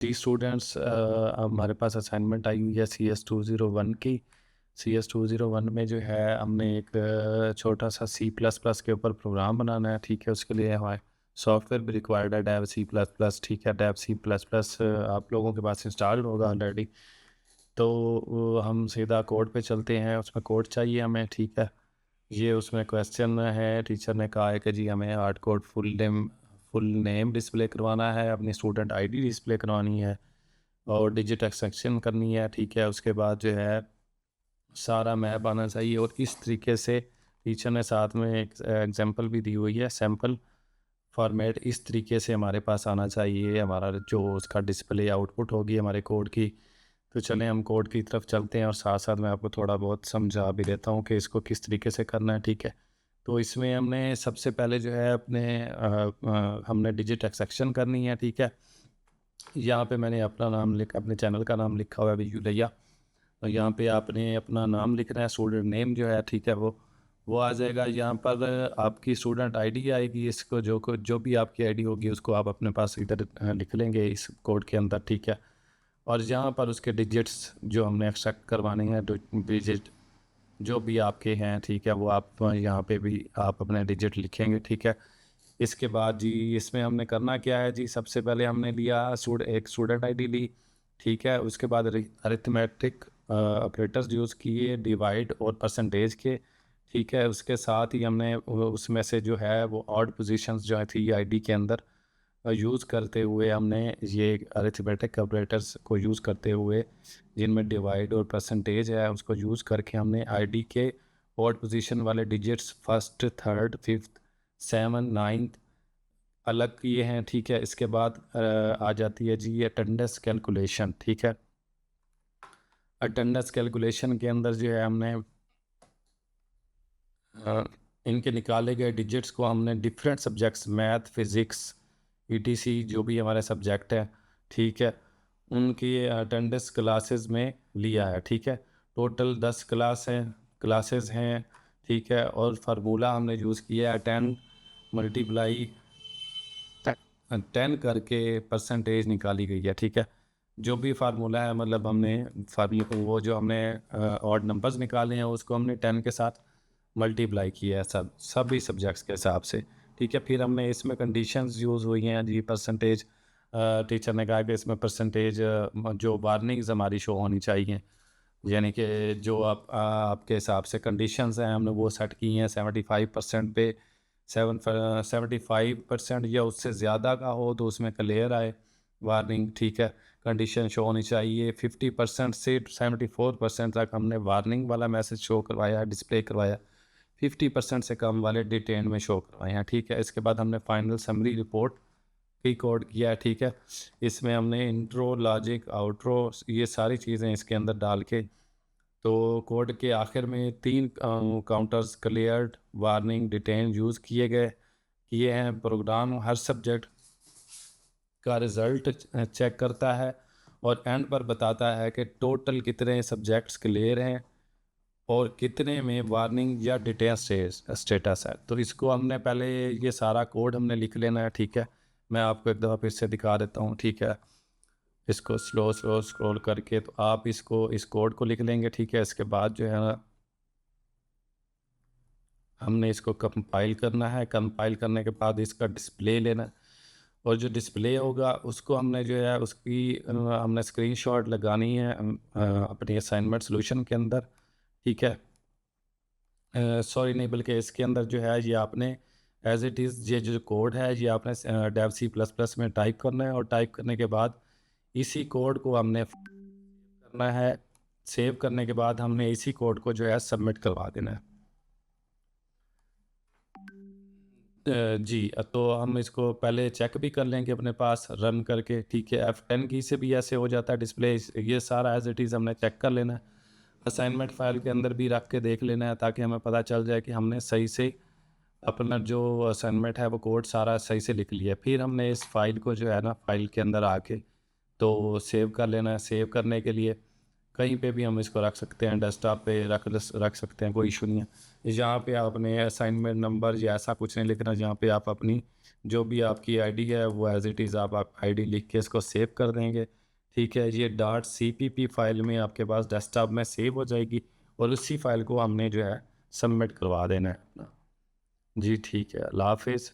जी students, हमारे पास assignment I हुई है CS 201 की। CS 201 में जो है हमने एक छोटा सा C++ के ऊपर प्रोग्राम बनाना है। ठीक है, उसके लिए हमारे सॉफ्टवेयर भी रिक्वायर्ड है डेव C++। ठीक है, डेव C++ आप लोगों के पास इंस्टॉल होगा ऑलरेडी। तो हम सीधा कोड पे चलते हैं। उसमें कोड चाहिए हमें। ठीक है, ये उसमें क्वेश्चन है। टीचर ने कहा है कि जी हमें hard code full name display करवाना है, अपनी स्टूडेंट आईडी डिस्प्ले करवानी है और डिजिट एक्सट्रैक्शन करनी है। ठीक है, उसके बाद जो है सारा मैप आना चाहिए और इस तरीके से टीचर ने साथ में एक एग्जांपल भी दी हुई है, सैम्पल फॉर्मेट इस तरीके से हमारे पास आना चाहिए। हमारा जो उसका डिस्प्ले आउटपुट होगी हमारे कोड की। तो चलें हम कोड की तरफ चलते हैं और साथ साथ मैं आपको थोड़ा बहुत समझा भी देता हूँ कि इसको किस तरीके से करना है। ठीक है, तो इसमें हमने सबसे पहले जो है हमने डिजिट एक्सट्रैक्शन करनी है। ठीक है, यहाँ पे मैंने अपने चैनल का नाम लिखा हुआ है विजू लैया। और यहाँ पे आपने अपना नाम लिखना है, स्टूडेंट नेम जो है। ठीक है, वो आ जाएगा। यहाँ पर आपकी स्टूडेंट आईडी आएगी। इसको जो भी आपकी आईडी होगी उसको आप अपने पास इधर लिख लेंगे इस कोड के अंदर। ठीक है, और यहाँ पर उसके डिजिट्स जो हमने एक्सट्रैक्ट करवाने हैं, डिजिट जो भी आपके हैं, ठीक है, वो आप यहाँ पे भी आप अपने डिजिट लिखेंगे। ठीक है, इसके बाद जी इसमें हमने करना क्या है जी, सबसे पहले हमने लिया एक स्टूडेंट आईडी ली। ठीक है, उसके बाद अरिथमेटिक ऑपरेटर्स यूज़ किए, डिवाइड और परसेंटेज के। ठीक है, उसके साथ ही हमने उसमें से जो है वो ऑड पोजीशंस जो थी आईडी के अंदर यूज़ करते हुए हमने ये अरिथमेटिक ऑपरेटर्स को यूज़ करते हुए जिनमें डिवाइड और परसेंटेज है उसको यूज़ करके हमने आईडी के ऑड पोजीशन वाले digits first, third, fifth, seven, ninth अलग किए हैं। ठीक है, इसके बाद आ जाती है जी अटेंडेंस कैलकुलेशन। ठीक है, अटेंडेंस कैलकुलेशन के अंदर जो है हमने इनके निकाले गए डिजिट्स को हमने different subjects math, physics, ETC जो भी हमारे सब्जेक्ट है, ठीक है, उनकी अटेंडेंस क्लासेस में लिया है। ठीक है, टोटल 10 क्लासेस हैं। ठीक है, और फार्मूला हमने यूज़ किया है 10 मल्टीप्लाई 10 करके परसेंटेज निकाली गई है। ठीक है, जो भी फार्मूला है मतलब हमने वो जो हमने ऑड नंबर्स निकाले हैं उसको हमने 10 के साथ मल्टीप्लाई किया है सभी सब्जेक्ट्स के हिसाब से। ठीक है, फिर हमने इसमें कंडीशंस यूज़ हुई हैं जी। परसेंटेज टीचर ने कहा कि इसमें परसेंटेज जो वार्निंग्स हमारी शो होनी चाहिए, यानी कि जो आपके हिसाब से कंडीशंस हैं हमने वो सेट की हैं 75% पे। 75% या उससे ज़्यादा का हो तो उसमें क्लियर आए वार्निंग। ठीक है, कंडीशन शो होनी चाहिए। 50% से 74% तक हमने वार्निंग वाला मैसेज शो करवाया, डिस्प्ले करवाया। 50% से कम वाले डिटेन में शो करवाए हैं। ठीक है, इसके बाद हमने फाइनल समरी रिपोर्ट की कोड किया है। ठीक है, इसमें हमने इंट्रो, लॉजिक, आउट्रो ये सारी चीज़ें इसके अंदर डाल के तो कोड के आखिर में 3 counters cleared, warning, detain use किए हैं। प्रोग्राम हर सब्जेक्ट का रिज़ल्ट चेक करता है और एंड पर बताता है कि टोटल कितने सब्जेक्ट्स क्लियर हैं और कितने में वार्निंग या डिटेन स्टेटस है। तो इसको हमने पहले ये सारा कोड हमने लिख लेना है। ठीक है, मैं आपको एक दफ़ा फिर से दिखा देता हूँ। ठीक है, इसको स्लो स्लो स्क्रॉल करके तो आप इस कोड को लिख लेंगे। ठीक है, इसके बाद जो है ना हमने इसको कंपाइल करना है। कंपाइल करने के बाद इसका डिस्प्ले लेना है और जो डिस्प्ले होगा उसको हमने जो है उसकी हमने स्क्रीनशॉट लगानी है अपनी असाइनमेंट सॉल्यूशन के अंदर। ठीक है, सॉरी नहीं बल्कि इसके अंदर जो है ये आपने एज इट इज़ ये जो कोड है ये आपने डेव C++ में टाइप करना है और टाइप करने के बाद इसी कोड को हमने करना है। सेव करने के बाद हमने इसी कोड को जो है सबमिट करवा देना है। जी तो हम इसको पहले चेक भी कर लेंगे अपने पास रन करके। ठीक है, F10 की से भी ऐसे हो जाता है डिस्प्ले। ये सारा एज इट इज़ हमने चेक कर लेना है, असाइनमेंट फाइल के अंदर भी रख के देख लेना है ताकि हमें पता चल जाए कि हमने सही से अपना जो असाइनमेंट है वो कोड सारा सही से लिख लिया। फिर हमने इस फाइल को जो है ना फाइल के अंदर आके तो सेव कर लेना है। सेव करने के लिए कहीं पे भी हम इसको रख सकते हैं, डेस्कटॉप पे रख सकते हैं, कोई इशू नहीं है। यहाँ पे आपने असाइनमेंट नंबर या ऐसा कुछ नहीं लिखना, जहाँ पे आप अपनी जो भी आपकी आईडी है वो एज इट इज़ आप आईडी लिख के इसको सेव कर देंगे। ठीक है, ये डॉट CPP फाइल में आपके पास डेस्कटॉप में सेव हो जाएगी और उसी फाइल को हमने जो है सबमिट करवा देना है अपना। जी ठीक है, अल्लाह हाफिज़।